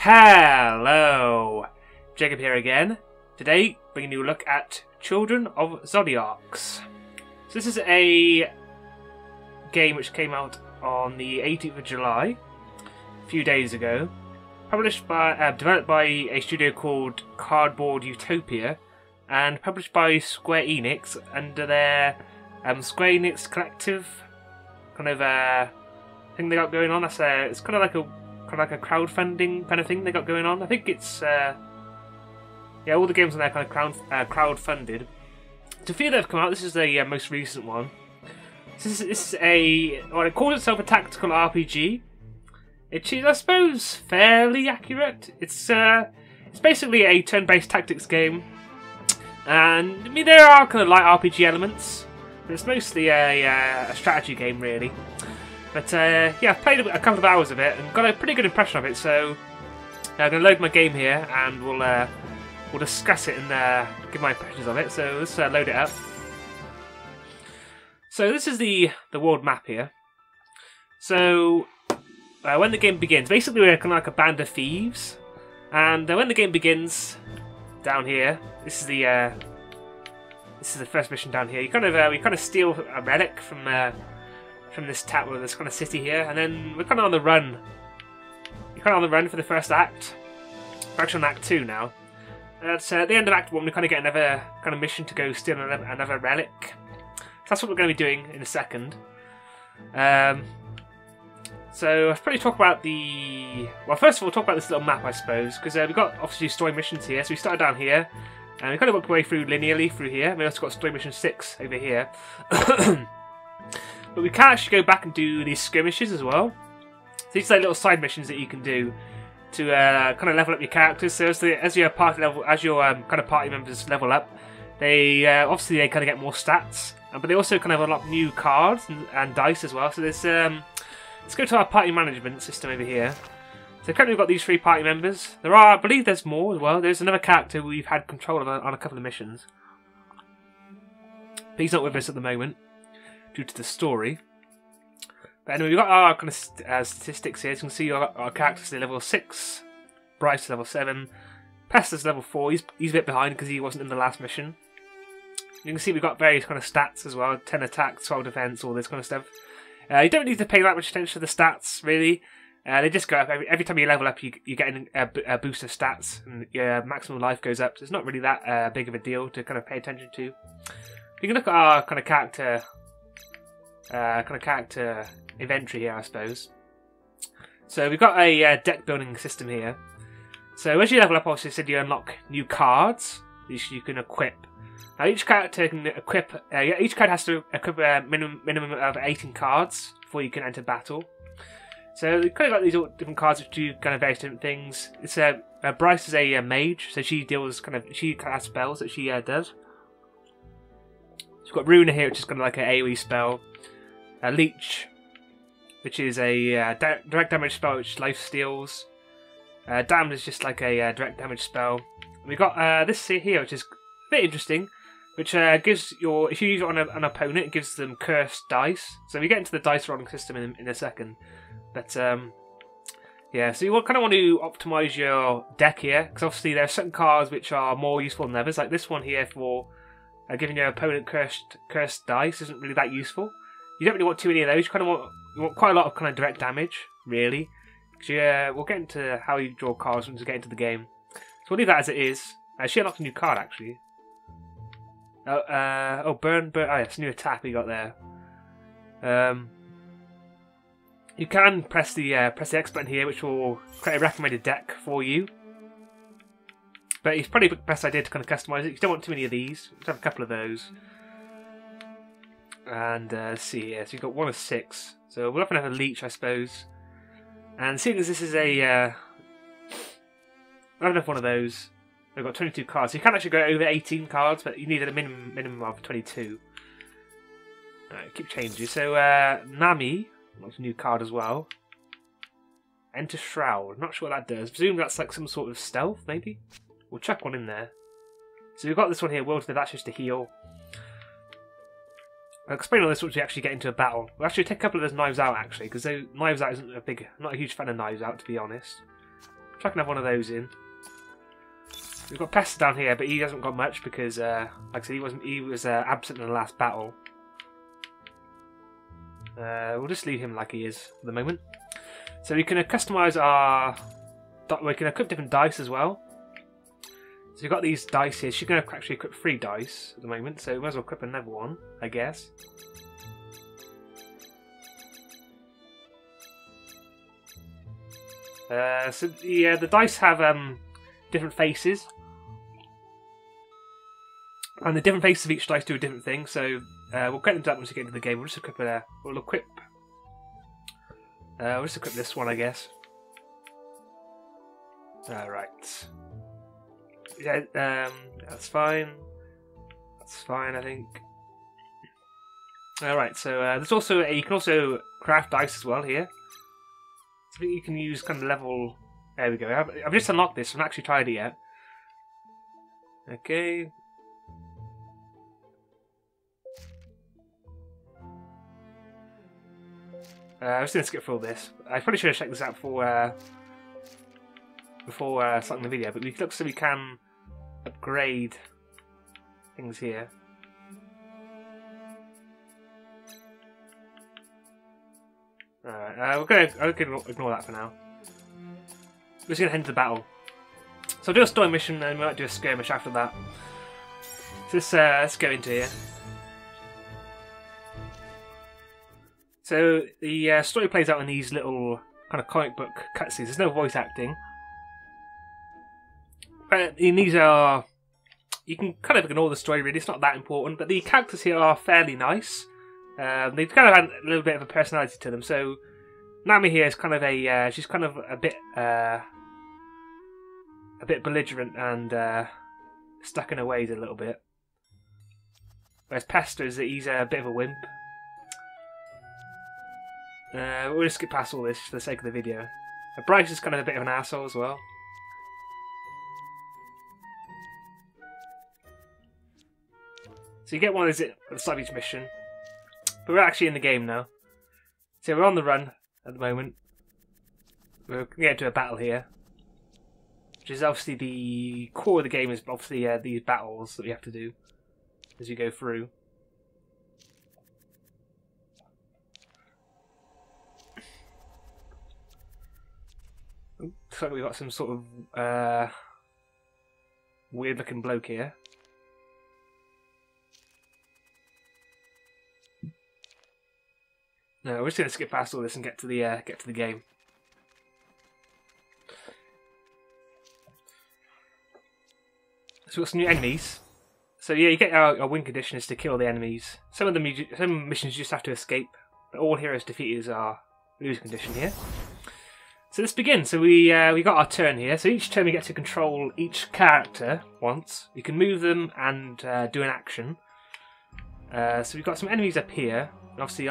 Hello! Jacob here again. Today, bringing you a look at Children of Zodiarcs. So this is a game which came out on the 18th of July, a few days ago. Published by, developed by a studio called Cardboard Utopia, and published by Square Enix under their Square Enix Collective kind of thing they got going on. It's kind of like a crowdfunding kind of thing they got going on. I think it's yeah, all the games on there kind of crowd-funded. To few that have come out, this is the most recent one. This is a, well, it calls itself a tactical RPG. It's, I suppose, fairly accurate. It's basically a turn-based tactics game, and I mean there are kind of light RPG elements, but it's mostly a strategy game really. But yeah, I've played a couple of hours of it and got a pretty good impression of it. So I'm going to load my game here and we'll discuss it and give my impressions of it. So let's load it up. So this is the world map here. So when the game begins, basically we're kind of like a band of thieves, and when the game begins, down here, this is the first mission down here. You we kind of steal a relic from this tower, this kind of city here, and then we're kind of on the run. You're kind of on the run for the first act. We're actually on Act 2 now. At the end of Act 1, we kind of get another kind of mission to go steal another relic. So that's what we're going to be doing in a second. So I'll probably talk about well, first of all, talk about this little map, I suppose, because we've got obviously story missions here. So we started down here, and we kind of worked our way through linearly through here. We also got story mission 6 over here. But we can actually go back and do these skirmishes as well. So these are like little side missions that you can do to kind of level up your characters. So as your party kind of party members level up, they obviously they kind of get more stats, but they also kind of unlock new cards and dice as well. So there's let's go to our party management system over here. So currently we've got these 3 party members. There are, I believe, there's more as well. There's another character we've had control of on a couple of missions, but he's not with us at the moment due to the story. But anyway, we've got our kind of statistics here. As you can see, our characters are level 6, Bryce is level 7, Pester's level 4. He's a bit behind because he wasn't in the last mission. You can see we've got various kind of stats as well: 10 attack, 12 defense, all this kind of stuff. You don't need to pay that much attention to the stats, really. They just go up. Every time you level up, you get a boost of stats, and your maximum life goes up. So it's not really that big of a deal to kind of pay attention to. You can look at our kind of character inventory here, I suppose. So we've got a deck building system here. So as you level up, obviously, I said you unlock new cards which you can equip. Now each character can equip. Each card has to equip a minimum of 18 cards before you can enter battle. So we've kind of got these all different cards which do kind of various different things. It's Bryce is a mage, so she has spells that she does. She's got Runa here, which is kind of like an AoE spell. Leech, which is a direct damage spell which life steals. Damned is just like a direct damage spell. And we've got this here, which is a bit interesting, which gives if you use it on an opponent, it gives them cursed dice. So we get into the dice rolling system in a second. But yeah, so you kind of want to optimise your deck here, because obviously there are certain cards which are more useful than others. Like this one here for giving your opponent cursed dice isn't really that useful. You don't really want too many of those. You want quite a lot of kind of direct damage, really. We'll get into how you draw cards once we get into the game. So we'll leave that as it is. She unlocked a new card actually. Burn. Oh yes, new attack we got there. You can press the X button here, which will create a recommended deck for you. But it's probably the best idea to kind of customise it. You don't want too many of these. Let's have a couple of those. And let's see here. So you've got 1 of 6. So we'll have another leech, I suppose. And seeing as this is I have enough one of those. We've got 22 cards. So you can actually go over 18 cards, but you need a minimum of 22. Alright, keep changing. So Nami, that's a new card as well. Enter Shroud. Not sure what that does. Presume that's like some sort of stealth, maybe. We'll chuck one in there. So we've got this one here, Will to Live. That's just a heal. I'll explain all this once we actually get into a battle. We'll actually take a couple of those knives out, actually, because Knives Out isn't not a huge fan of Knives Out, to be honest. Try and have one of those in. We've got Pester down here, but he hasn't got much because, like I said, he was absent in the last battle. We'll just leave him like he is for the moment. So we can customize our... We can equip different dice as well. So we've got these dice here. She's going to actually equip 3 dice at the moment, so we might as well equip another one, I guess. So yeah, the dice have different faces. And the different faces of each dice do a different thing, so we'll get into that once we get into the game. We'll just equip we'll just equip this one, I guess. Right. Yeah, that's fine. That's fine, I think. Alright, so there's also you can also craft dice as well here. So you can use kind of level... There we go. I've just unlocked this. I haven't actually tried it yet. Okay. I was going to skip through all this. I probably should have checked this out before starting the video, but we look so we can upgrade things here. Alright, we're going to ignore that for now. We're just going to head into the battle. So I'll do a story mission and we might do a skirmish after that. So let's go into here. So the story plays out in these little kind of comic book cutscenes. There's no voice acting. But these are... You can kind of ignore the story really, it's not that important. But the characters here are fairly nice. They've kind of had a little bit of a personality to them. So Nami here is kind of a... she's kind of a bit belligerent and stuck in her ways a little bit. Whereas Pester is that he's a bit of a wimp. We'll just skip past all this for the sake of the video. Bryce is kind of a bit of an asshole as well. So you get one of these at the start of each mission. But we're actually in the game now. So we're on the run at the moment. We're going to get into a battle here. Which is obviously the core of the game is obviously these battles that we have to do as you go through. Looks like we've got some sort of weird looking bloke here. No, we're just going to skip past all this and get to the game. So we've got some new enemies. So yeah, you get our win condition is to kill the enemies. Some missions you just have to escape, but all heroes defeated are lose condition here. So let's begin. So we got our turn here. So each turn we get to control each character once. We can move them and do an action. So we've got some enemies up here. And obviously,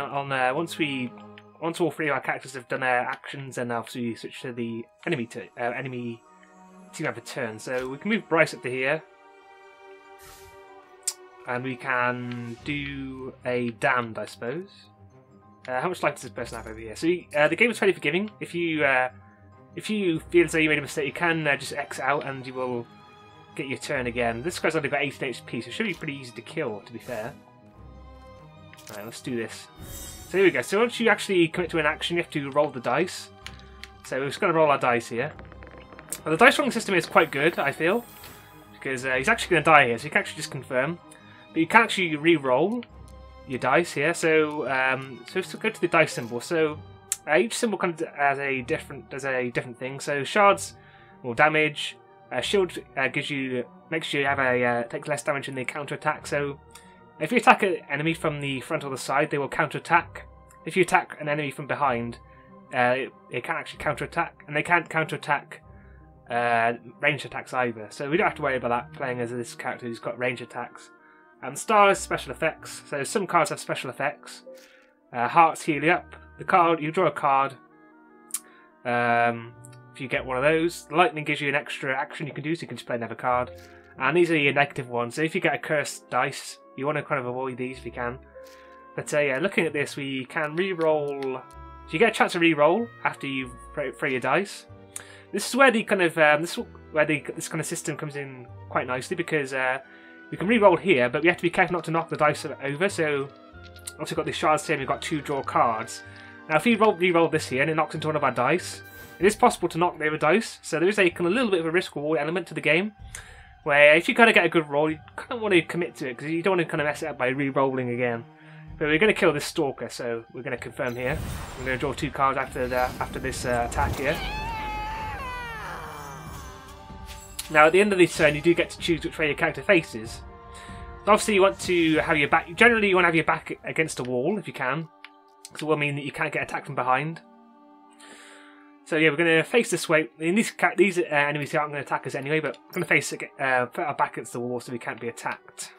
once all 3 of our characters have done their actions, then obviously we switch to the enemy team have a turn. So we can move Bryce up to here, and we can do a damned, I suppose. How much life does this person have over here? So the game is fairly forgiving. If you feel as though you made a mistake, you can just exit out and you will get your turn again. This guy's only got 18 HP, so it should be pretty easy to kill, to be fair. Alright, let's do this. So here we go. So once you actually commit to an action, you have to roll the dice. So we're just going to roll our dice here. Well, the dice rolling system is quite good, I feel, because he's actually going to die here, so you can actually just confirm. But you can actually re-roll your dice here. So let's go to the dice symbol. So each symbol kind of has a different thing. So shards will damage. Shield makes you have take less damage in the counter attack. So if you attack an enemy from the front or the side, they will counter attack. If you attack an enemy from behind, it can actually counter attack, and they can't counter attack range attacks either. So we don't have to worry about that playing as this character who's got range attacks. And stars, special effects. So some cards have special effects. Hearts heal you up. The card, you draw a card. If you get one of those, lightning gives you an extra action you can do, so you can just play another card. And these are your negative ones. So if you get a cursed dice, you want to kind of avoid these if you can. But yeah, looking at this, we can re-roll. So you get a chance to re-roll after you throw your dice. This is where the kind of this kind of system comes in quite nicely, because we can re-roll here, but we have to be careful not to knock the dice over. So obviously we've got these shards here, and we've got 2 draw cards. Now if we re-roll this here and it knocks into one of our dice, it is possible to knock the other dice. So there is a kind of little bit of a risk reward element to the game, where if you kind of get a good roll, you kind of want to commit to it, because you don't want to kind of mess it up by re-rolling again. But we're going to kill this stalker, so we're going to confirm here. We're going to draw 2 cards after this attack here. Now at the end of this turn, you do get to choose which way your character faces. Obviously, you want to have your back. Generally, you want to have your back against a wall if you can, because it will mean that you can't get attacked from behind. So yeah, we're going to face this way. In these enemies here aren't going to attack us anyway, but we're going to put our back against the wall so we can't be attacked.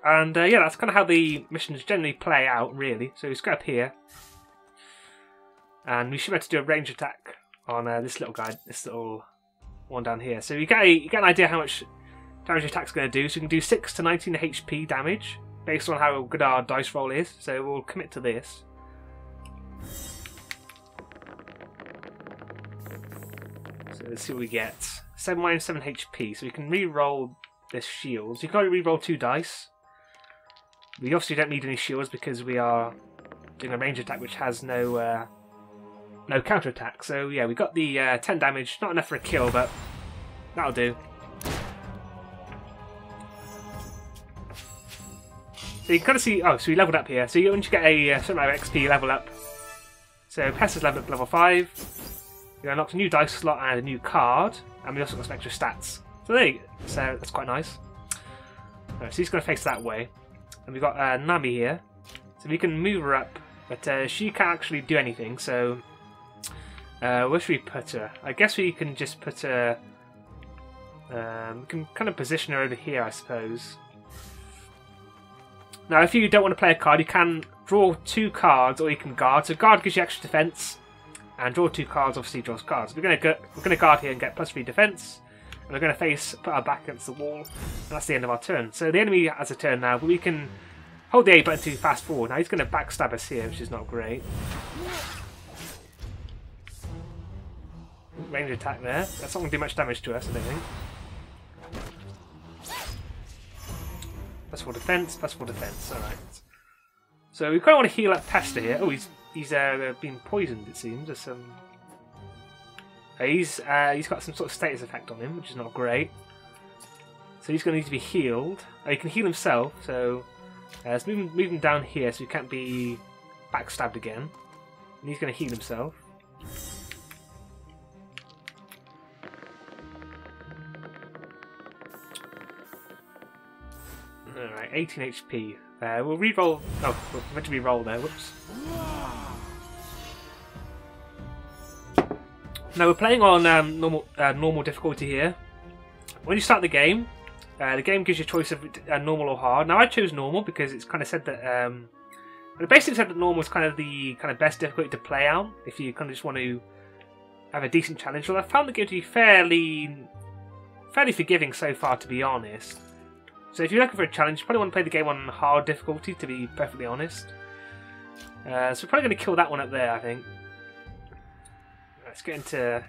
And yeah, that's kind of how the missions generally play out, really. So we just go up here, and we should be able to do a range attack on this little guy, this little one down here. So you get an idea how much damage your attack's going to do. So you can do 6 to 19 HP damage based on how good our dice roll is. So we'll commit to this. So let's see what we get. 7 minus 7 HP. So we can re-roll this shield. So you can only re-roll 2 dice. We obviously don't need any shields because we are doing a range attack which has no counter attack. So yeah, we got the 10 damage. Not enough for a kill, but that'll do. So you can kind of see. Oh, so we leveled up here. So once you get a certain amount of XP, level up. So Pesta's leveled up to level 5. We unlocked a new dice slot and a new card, and we also got some extra stats. So there you go. So that's quite nice. Right, so he's going to face that way. And we've got Nami here, so we can move her up, but she can't actually do anything, so where should we put her? I guess we can just put her, we can kind of position her over here, I suppose. Now if you don't want to play a card, you can draw 2 cards, or you can guard. So guard gives you extra defense, and draw 2 cards obviously draws cards. We're going to guard here and get +3 defense. And we're going to put our back against the wall, and that's the end of our turn. So the enemy has a turn now, but we can hold the A button to fast forward. Now he's going to backstab us here, which is not great. Range attack there. That's not going to do much damage to us, I don't think. +4 defense, +4 defense. All right. So we kind of want to heal up Pesta here. Oh, he's been poisoned. It seems. There's some. He's got some sort of status effect on him, which is not great. So he's going to need to be healed. He can heal himself, so let's move him down here so he can't be backstabbed again. And he's going to heal himself. Alright, 18 HP. We'll re-roll. Oh, we're meant to re-roll there. Whoops. Now we're playing on normal difficulty here. When you start the game gives you a choice of normal or hard. Now I chose normal because it's kind of said that it basically said that normal is kind of the best difficulty to play on if you kind of just want to have a decent challenge. Well, I found the game to be fairly forgiving so far, to be honest. So if you're looking for a challenge, you probably want to play the game on hard difficulty, to be perfectly honest. So we're probably going to kill that one up there, I think. Let's get into.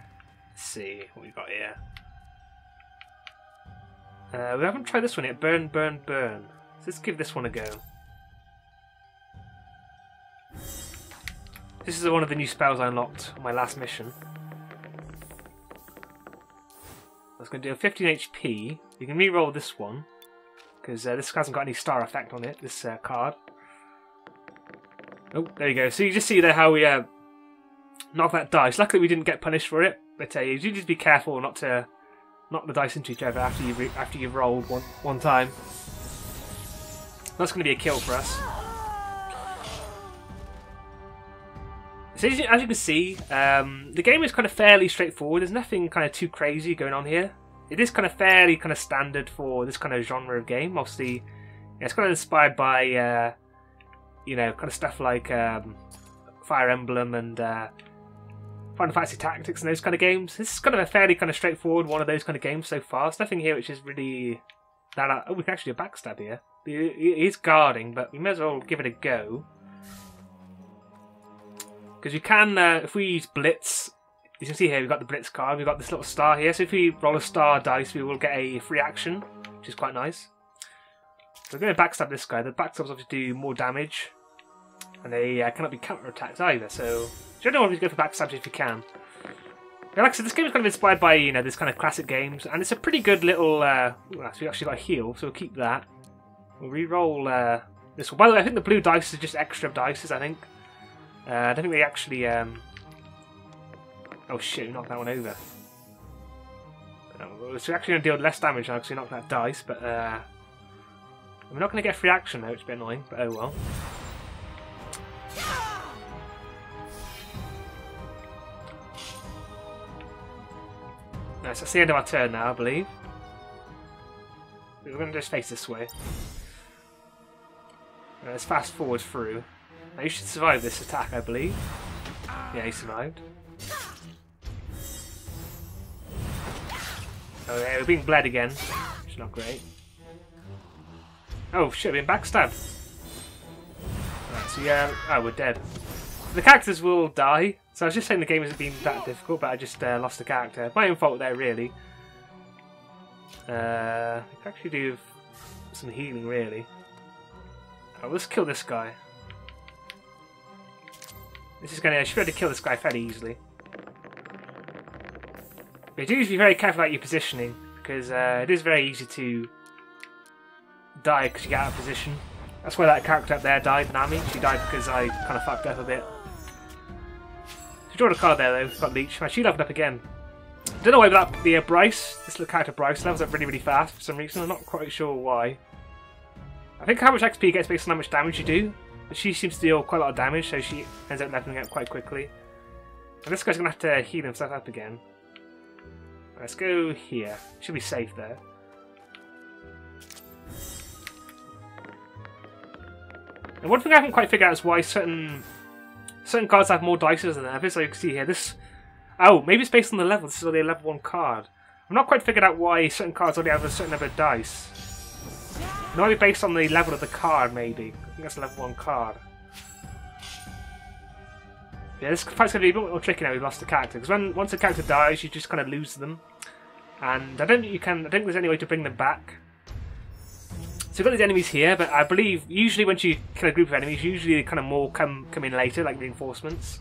Let's see what we've got here. We haven't tried this one yet. Burn, burn, burn. So let's give this one a go. This is one of the new spells I unlocked on my last mission. I was going to do a 15 HP. You can re-roll this one because this hasn't got any star effect on it. This card. Oh, there you go. So you just see there how we knock that dice. Luckily we didn't get punished for it, but you do just be careful not to knock the dice into each other after you've rolled one time. That's going to be a kill for us. So as you can see, the game is kind of fairly straightforward. There's nothing kind of too crazy going on here. It is kind of fairly kind of standard for this kind of genre of game. Obviously, it's kind of inspired by you know, kind of stuff like Fire Emblem and Final Fantasy Tactics and those kind of games. This is kind of a fairly kind of straightforward one of those kind of games so far. There's nothing here which is really that. Oh, we can actually do a backstab here. He is guarding, but we may as well give it a go. Because you can, if we use Blitz, you can see here we've got the Blitz card, we've got this little star here, so if we roll a star dice we will get a free action, which is quite nice. So we're going to backstab this guy. The backstabs obviously do more damage, and they cannot be counter-attacked either, so you don't want to go for backstabs if you can. But like I said, this game is kind of inspired by, you know, this kind of classic games, and it's a pretty good little, so we actually got a heal, so we'll keep that. We'll re-roll this one. By the way, I think the blue dice is just extra dice, I think. I don't think they actually, oh shit, we knocked that one over. So we're actually going to deal less damage now because we knocked that dice, but we're not going to get free action though, which is a bit annoying, but oh well. Nice, that's the end of our turn now, I believe. We're going to just face this way. Let's fast forward through. Now you should survive this attack, I believe. Yeah, he survived. Oh yeah, we're being bled again, which is not great. Oh shit, we're being backstabbed. Right, so yeah, oh, we're dead. The characters will die. So I was just saying the game hasn't been that difficult, but I just lost the character. My own fault there, really. We can actually do some healing, really. Oh, let's kill this guy. This is I should be able to kill this guy fairly easily. But you do need to be very careful about your positioning, because it is very easy to die because you get out of position. That's why that character up there died, Nami. She died because I kind of fucked up a bit. Draw a card there though, got Leech. She leveled up again. I don't know why that the Bryce, this little character Bryce, levels up really, really fast for some reason. I'm not quite sure why. I think how much XP you get based on how much damage you do. But she seems to deal quite a lot of damage, so she ends up leveling up quite quickly. And this guy's going to have to heal himself up again. Let's go here. Should be safe there. And one thing I haven't quite figured out is why certain cards have more dice than others. So you can see here, this... Oh, maybe it's based on the level. This is only a level 1 card. I'm not quite figured out why certain cards only have a certain number of dice. It might be based on the level of the card, maybe. I think that's a level 1 card. Yeah, this fight's going to be a bit more tricky now we've lost the character. Because once a character dies, you just kind of lose them. And I don't think there's any way to bring them back. So we've got these enemies here, but I believe usually when you kill a group of enemies, usually kind of more come in later, like reinforcements.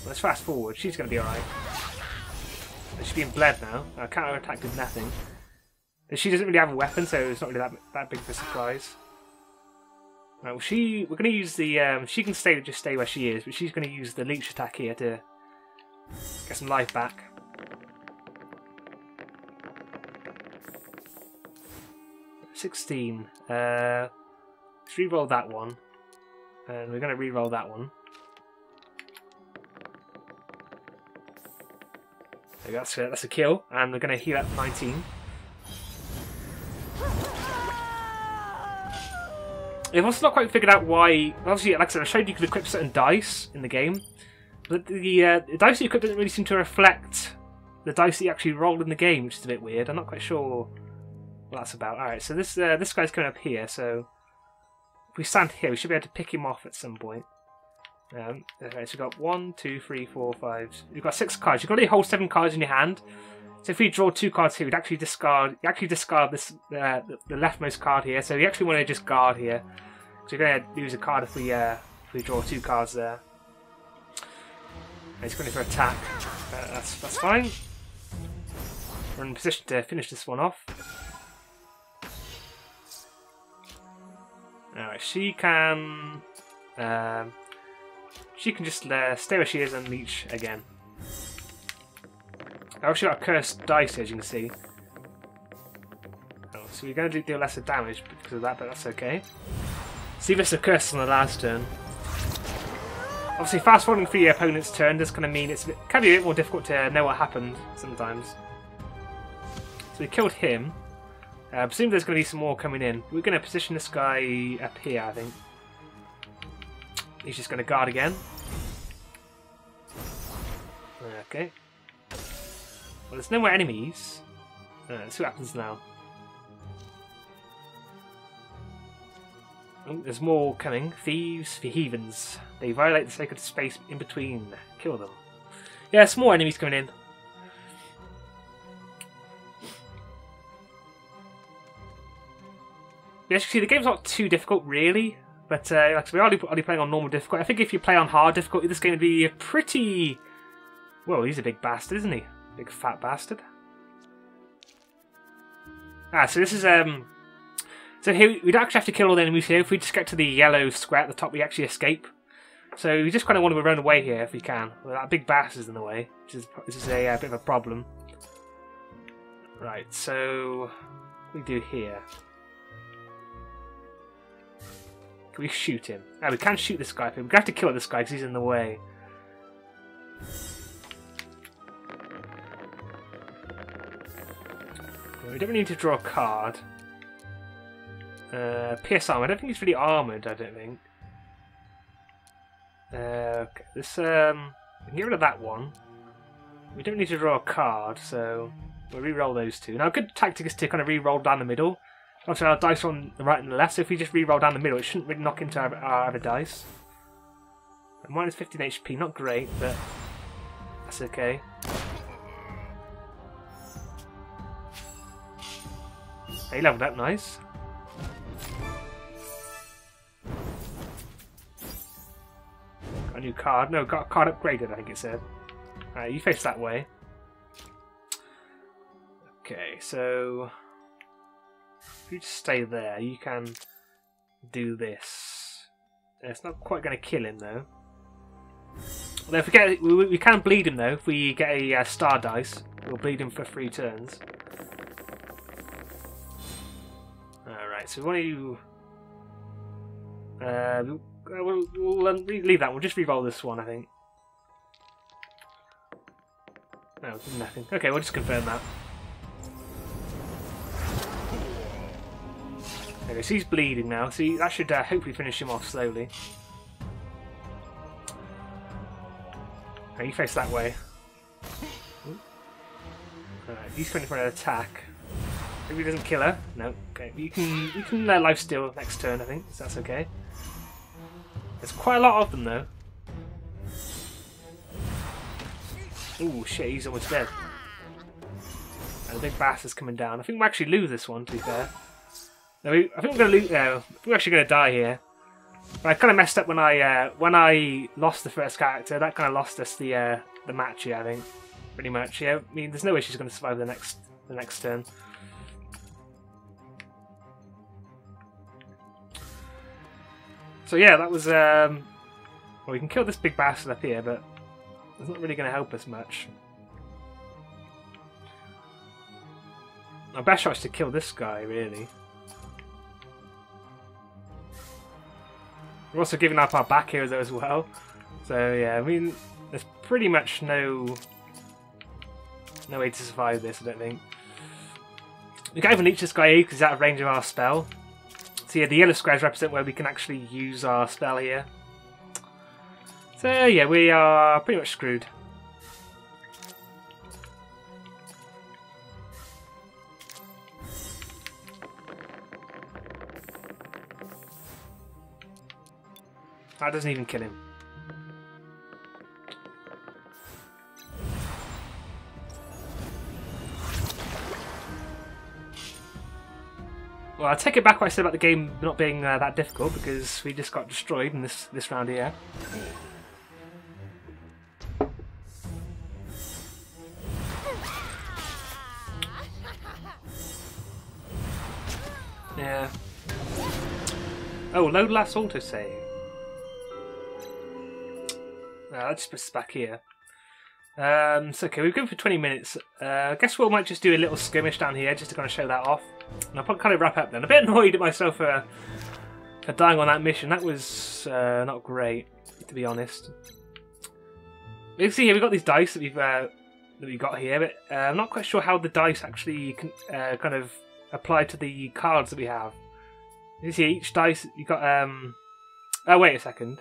Let's fast forward. She's going to be alright. She's being bled now. Counter-attack did nothing. But she doesn't really have a weapon, so it's not really that big of a surprise. Right, well, we're going to use the... she can just stay where she is, but she's going to use the leech attack here to get some life back. $16. Let's re-roll that one. And we're going to re-roll that one. That's a kill, and we're going to heal up 19. I've also not quite figured out why. Obviously, like I said, I showed you could equip certain dice in the game, but the dice you equip doesn't really seem to reflect the dice that you actually rolled in the game, which is a bit weird. I'm not quite sure what that's about. All right, so this guy's coming up here. So if we stand here, we should be able to pick him off at some point. Okay, so we've got 1, 2, 3, 4, 5. You've got 6 cards. You've got to hold 7 cards in your hand. So if we draw 2 cards here, we'd actually discard. You actually discard this the leftmost card here. So you actually want to just guard here. So you're going to lose a card if we draw 2 cards there. He's going for attack. That's fine. We're in position to finish this one off. Alright, she can just stay where she is and leech again. I've actually got a cursed dice, as you can see. Oh, so we're going to deal lesser damage because of that, but that's okay. See if it's a curse on the last turn. Obviously, fast forwarding through your opponent's turn does kind of mean it can be a bit more difficult to know what happened sometimes. So we killed him. I presume there's going to be some more coming in. We're going to position this guy up here, I think. He's just going to guard again. Okay. Well, there's no more enemies. Let's see what happens now. Oh, there's more coming. Thieves, the heathens. They violate the sacred space in between. Kill them. Yeah, some more enemies coming in. Yeah, as you can see, the game's not too difficult, really. But like I said, we're only playing on normal difficulty. I think if you play on hard difficulty, this is going to be a pretty... Well, he's a big bastard, isn't he? Big fat bastard. Ah, so this is... So here, we don't actually have to kill all the enemies here. If we just get to the yellow square at the top, we actually escape. So we just kind of want to run away here if we can. Well, that big bastard's in the way, which is a bit of a problem. Right, so... What do we do here? Can we shoot him? No, we can't shoot this guy. We're going to have to kill this guy because he's in the way. We don't really need to draw a card. PS armor. I don't think he's really armoured, I don't think. Okay, this, we can get rid of that one. We don't need to draw a card, so we'll re-roll those two. Now, a good tactic is to kind of re-roll down the middle. Obviously, our dice are on the right and the left, so if we just re-roll down the middle, it shouldn't really knock into our other dice. Minus 15 HP, not great, but that's okay. He leveled up, nice. Got a new card. No, got a card upgraded, I think it said. Alright, you face that way. Okay, so... If you just stay there, you can do this. It's not quite going to kill him, though. Although if we can bleed him, though. If we get a star dice, we'll bleed him for 3 turns. Alright, so we want to... we'll leave that one. We'll just re-roll this one, I think. No, nothing. Okay, we'll just confirm that. Okay, so he's bleeding now. See, that should hopefully finish him off slowly. Okay, you face that way. Alright, he's going for an attack. If he doesn't kill her, no. Okay, you can life steal next turn, I think. So that's okay. There's quite a lot of them though. Ooh, shit! He's almost dead. And the big bastard's coming down. I think we'll actually lose this one. To be fair. No, I think we're gonna lose. No, we're actually gonna die here. But I kind of messed up when I lost the first character. That kind of lost us the match here. I think pretty much. Yeah, I mean, there's no way she's gonna survive the next turn. So yeah, that was. Well, we can kill this big bastard up here, but it's not really going to help us much. Our best shot is to kill this guy, really. We're also giving up our back heroes as well. So yeah, I mean, there's pretty much no way to survive this, I don't think. We can't even reach this guy here because he's out of range of our spell. So yeah, the yellow squares represent where we can actually use our spell here. So yeah, we are pretty much screwed. That doesn't even kill him. Well, I take it back what I said about the game not being that difficult, because we just got destroyed in this round here. Yeah. Oh, load last autosave. That just puts us back here. So okay, we've gone for 20 minutes. I guess we might just do a little skirmish down here just to kind of show that off. And I'll kind of wrap up then. A bit annoyed at myself for dying on that mission. That was not great, to be honest. You can see here we've got these dice that we've got here, but I'm not quite sure how the dice actually can, kind of apply to the cards that we have. You see each dice you've got. Oh wait a second.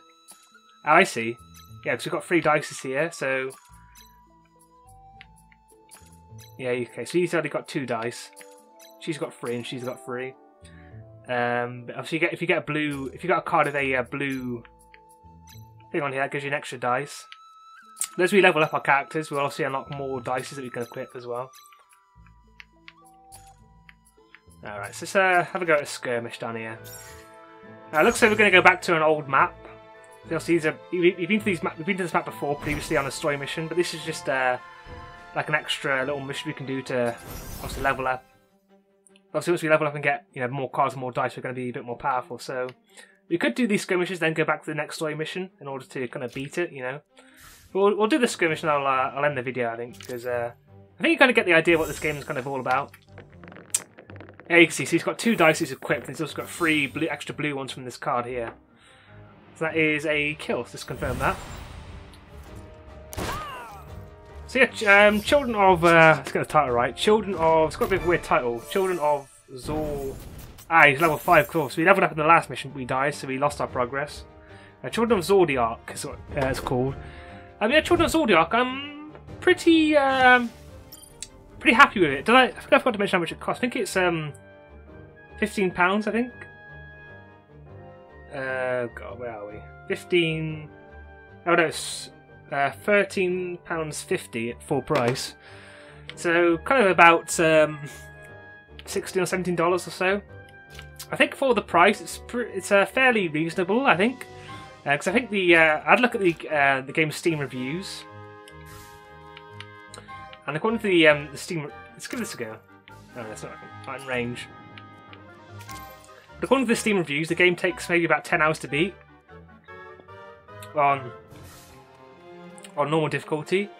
Oh, I see. Yeah, because we've got 3 dice here, so. Yeah, okay, so he's already got 2 dice. She's got 3 and she's got 3. But obviously, if you get a blue, if you got a card of a blue thing on here, that gives you an extra dice. As we level up our characters, we'll also unlock more dice that we can equip as well. Alright, so let's have a go at a skirmish down here. Looks like we're going to go back to an old map. Obviously, we've been to this map before, previously on a story mission, but this is just like an extra little mission we can do to obviously level up. Obviously, once we level up and get more cards and more dice, we're going to be a bit more powerful. So we could do these skirmishes, then go back to the next story mission in order to kind of beat it, you know. But we'll do the skirmish and I'll end the video, I think, because I think you kind of get the idea of what this game is kind of all about. Yeah, you can see, so he's got 2 dice he's equipped, and he's also got 3 extra blue ones from this card here. So that is a kill, so just confirm that. So yeah, Children of, let's get the title right, Children of, it's got a bit of a weird title, Children of Zor... he's level 5, cool, so we leveled up in the last mission, we died, so we lost our progress. Children of Zodiarcs is what it's called. Yeah, Children of Zodiarc, I'm pretty happy with it. I forgot to mention how much it costs. I think it's £15, I think. God, where are we? 15. Oh no, it's £13.50 at full price. So kind of about $16 or $17 or so. I think for the price, it's fairly reasonable. I think. Because I think I'd look at the game's Steam reviews, and according to the Steam, let's give this a go. No, that's not in range. But according to the Steam reviews, the game takes maybe about 10 hours to beat on normal difficulty,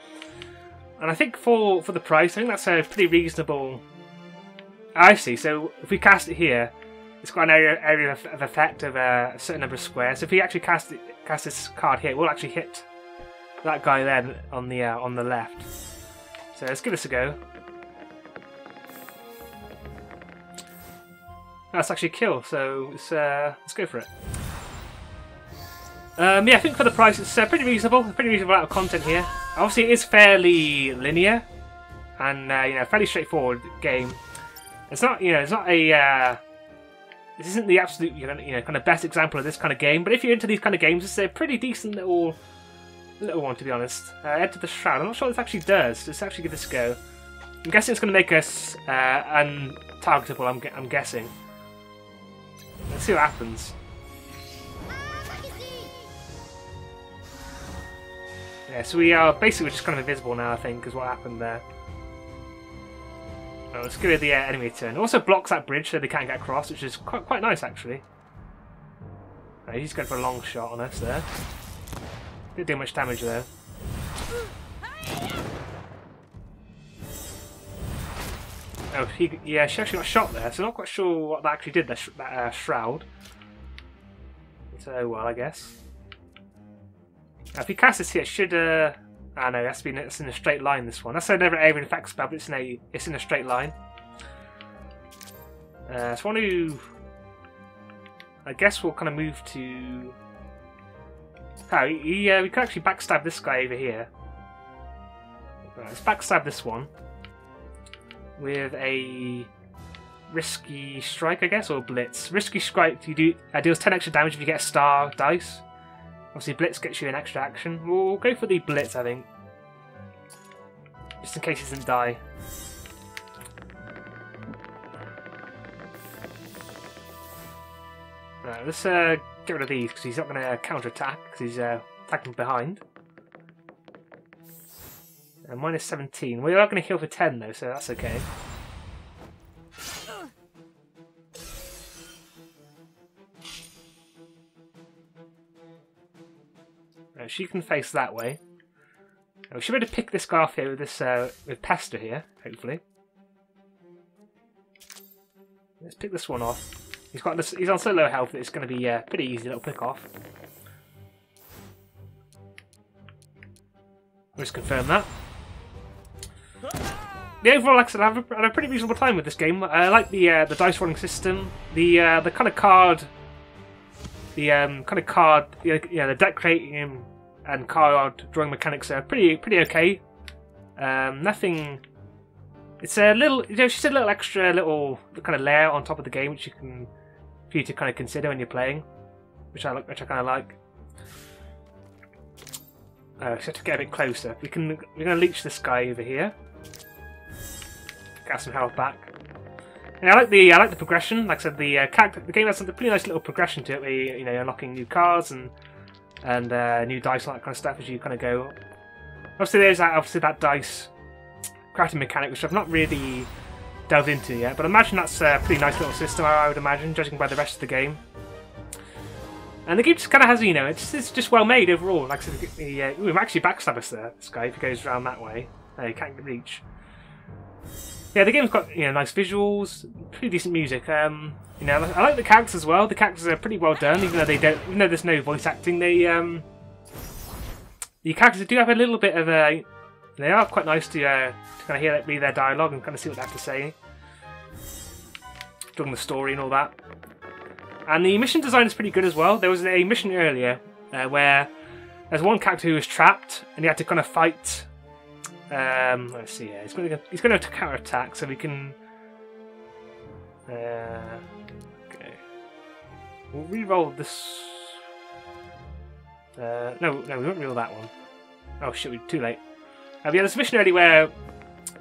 and I think for the price, I think that's a pretty reasonable. I see. So if we cast it here. It's got an area of effect of a certain number of squares. So if we actually cast this card here, we'll actually hit that guy there on the left. So let's give this a go. That's actually a kill. So let's go for it. Yeah, I think for the price, it's pretty reasonable. Pretty reasonable amount of content here. Obviously, it is fairly linear and fairly straightforward game. It's not a this isn't the absolute kind of best example of this kind of game, but if you're into these kind of games, it's a pretty decent little one, to be honest. Enter the Shroud. I'm not sure what this actually does. Let's actually give this a go. I'm guessing it's going to make us untargetable. I'm guessing. Let's see what happens. Yeah, so we are basically just kind of invisible now, I think, is what happened there. Oh, let's give it the enemy turn. It also blocks that bridge so they can't get across, which is quite nice, actually. Right, he's going for a long shot on us there. Didn't do much damage though. Oh, she actually got shot there, so I'm not quite sure what that actually did, that shroud. So, well, I guess. If he casts this here, it should... no, it's in a straight line, this one. That's another area of effect spell, but it's in a straight line. So I want to... I guess we'll kind of move to... Oh, we could actually backstab this guy over here. Right, let's backstab this one. With a... Risky Strike, I guess, or Blitz. Risky Strike deals 10 extra damage if you get a star dice. Obviously, Blitz gets you an extra action. We'll go for the Blitz, I think. Just in case he doesn't die. Right, let's get rid of these, because he's not going to counter-attack, because he's attacking behind. Minus 17. We are going to heal for 10, though, so that's okay. She can face that way. We should be able to pick this guy off here with this with Pester here, hopefully. Let's pick this one off. He's on so low health that it's going to be pretty easy little pick off. Let's confirm that. The overall, like I said, I had a pretty reasonable time with this game. I like the dice rolling system, the kind of card, the deck creating and card drawing mechanics are pretty okay. Nothing. It's a little, just a little extra little kind of layer on top of the game, which for you to kind of consider when you're playing, which I kind of like. So I have to get a bit closer. We're going to leech this guy over here. Get some health back. And I like the progression. Like I said, the game has a pretty nice little progression to it, where you know, you're unlocking new cards and new dice and that kind of stuff as you kind of go. Obviously, there's that dice crafting mechanic, which I've not really delved into yet, but I imagine that's a pretty nice little system. I would imagine, judging by the rest of the game. And the game just kind of has, you know, it's just well made overall. Like I said, we've actually backstabbed there. This guy, if he goes around that way, you can't reach. Yeah, the game's got, you know, nice visuals, pretty decent music. You know, I like the characters as well. The characters are pretty well done, even though there's no voice acting. The characters do have a little bit of a. They are quite nice to kind of read their dialogue and kind of see what they have to say, during the story and all that. And the mission design is pretty good as well. There was a mission earlier where there's one character who was trapped, and he had to kind of fight. Let's see. Yeah, he's going to counter attack, so we can. Okay. We'll re-roll this. No, we won't re-roll that one. Oh shit, we're too late. Yeah, there's a mission earlier where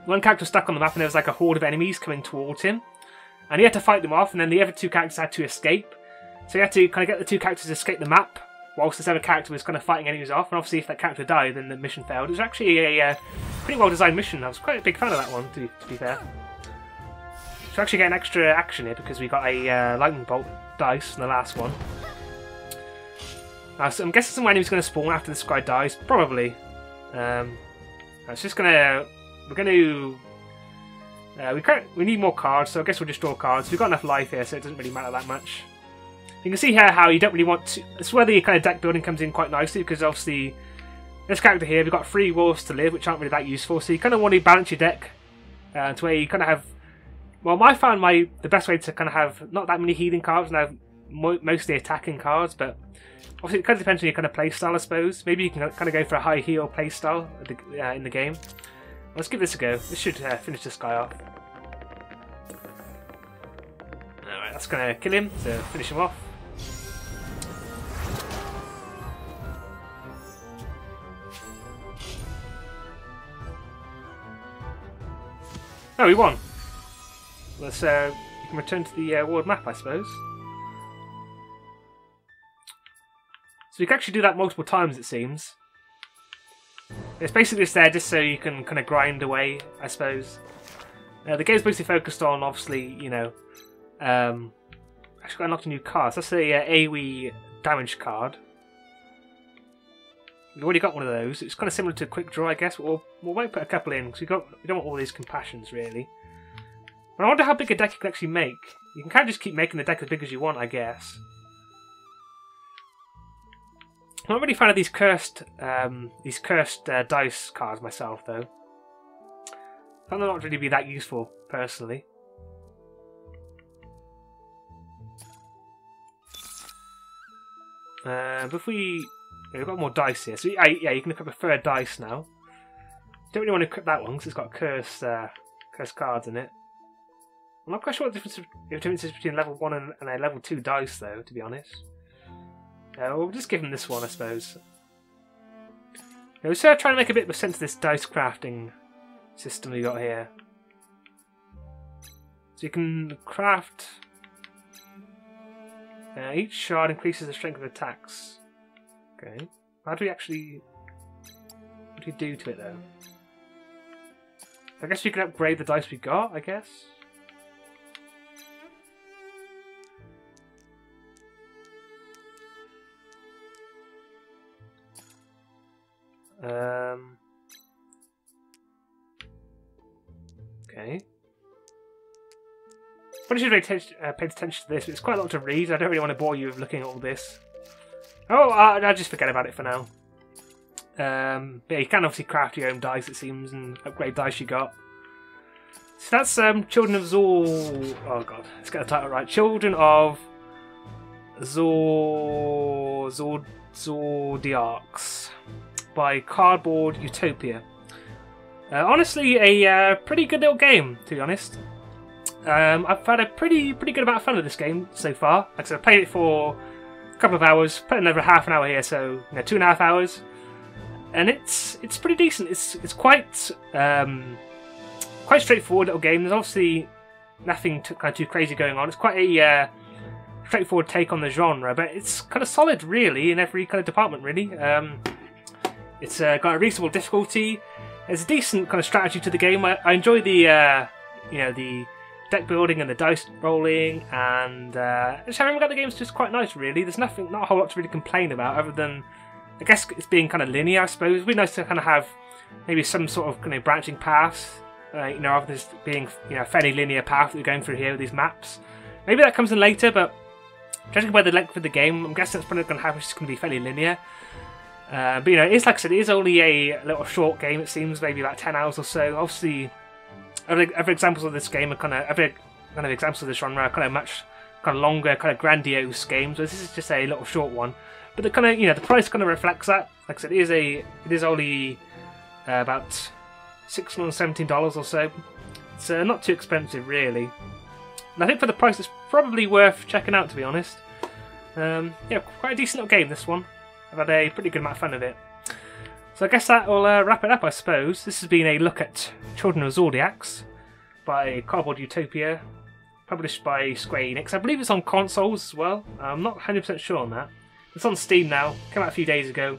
one character was stuck on the map, and there was like a horde of enemies coming towards him, and he had to fight them off, and then the other two characters had to escape. So you had to kind of get the two characters to escape the map, whilst this other character was kind of fighting enemies off, and obviously if that character died, then the mission failed. It was actually a pretty well designed mission. I was quite a big fan of that one, to be fair. So we're actually getting extra action here because we got a lightning bolt dice in the last one. So I'm guessing some enemies going to spawn after this guy dies, probably. It's just gonna. We need more cards, so I guess we'll just draw cards. We've got enough life here, so it doesn't really matter that much. You can see here how you don't really want to. It's where the kind of deck building comes in quite nicely, because obviously this character here, we've got 3 wolves to live, which aren't really that useful. So you kind of want to balance your deck to where you kind of have. Well, I found the best way to kind of have not that many healing cards and have mostly attacking cards, but obviously it kind of depends on your kind of play style, I suppose. Maybe you can kind of go for a high heal play style in the game. Let's give this a go. This should finish this guy off. Alright, that's going to kill him to finish him off. Oh, we won. Let's you can return to the world map, I suppose. So you can actually do that multiple times, it seems. It's basically just there just so you can kind of grind away, I suppose. The game's basically focused on, obviously, you know, actually got unlocked a new card. So that's the AoE damage card. We've already got one of those. It's kind of similar to a quick draw, I guess. We might put a couple in because we don't want all these compassions, really. But I wonder how big a deck you can actually make. You can kind of just keep making the deck as big as you want, I guess. I'm not really a fan of these cursed dice cards myself, though. I find them not really be that useful, personally. But if we've got more dice here, so yeah, you can equip a third dice now. Don't really want to equip that one because it's got cursed cards in it. I'm not quite sure what the difference is between level 1 and a level 2 dice, though, to be honest. We'll just give him this one, I suppose. We're sort of trying to make a bit of sense of this dice crafting system we got here. So you can craft. Each shard increases the strength of attacks. Okay. How do we actually? What do we do to it though? I guess we can upgrade the dice we got. I guess. Okay. Probably should have paid attention to this, but it's quite a lot to read. I don't really want to bore you with looking at all this. Oh, I'll just forget about it for now. But yeah, you can obviously craft your own dice, it seems, and upgrade dice you got. So that's Children of Oh god, let's get the title right. Children of Zodiarcs by Cardboard Utopia. Honestly, a pretty good little game, to be honest. I've had a pretty good amount of fun with this game so far. Like I said, I played it for a couple of hours, put in over half an hour here, so 2.5 hours. and it's pretty decent. It's quite quite straightforward little game. There's obviously nothing too crazy going on. It's quite a straightforward take on the genre, but it's kind of solid really in every kind of department really. It's got a reasonable difficulty. There's a decent kind of strategy to the game. I enjoy the the deck building and the dice rolling, and just having got the game's just quite nice really. There's not a whole lot to really complain about other than I guess it's being kind of linear. I suppose it'd be nice to kind of have maybe some sort of kind of branching paths, rather than just being a fairly linear path that we're going through here with these maps. Maybe that comes in later, but judging by the length of the game, I'm guessing it's probably going to happen. It's just going to be fairly linear. But it's like I said, it is only a little short game. It seems maybe about 10 hours or so. Obviously, other examples of this game are other examples of this genre are kind of much longer, kind of grandiose games. But this is just a little short one. But the the price kind of reflects that. Like I said, it is only about $617 or so. It's not too expensive really. And I think for the price, it's probably worth checking out, to be honest. Quite a decent little game, this one. I've had a pretty good amount of fun with it. So I guess that will wrap it up, I suppose. This has been a look at Children of Zodiarcs by Cardboard Utopia, published by Square Enix. I believe it's on consoles as well. I'm not 100% sure on that. It's on Steam now, came out a few days ago.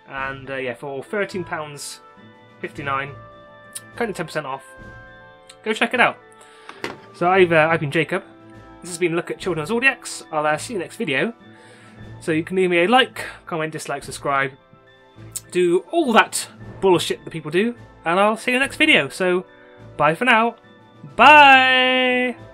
And for £13.59, kind of 10% off. Go check it out. So I've been Jacob. This has been a look at Children of Zodiarcs. I'll see you next video. So you can leave me a like, comment, dislike, subscribe. Do all that bullshit that people do. And I'll see you in the next video. So bye for now. Bye!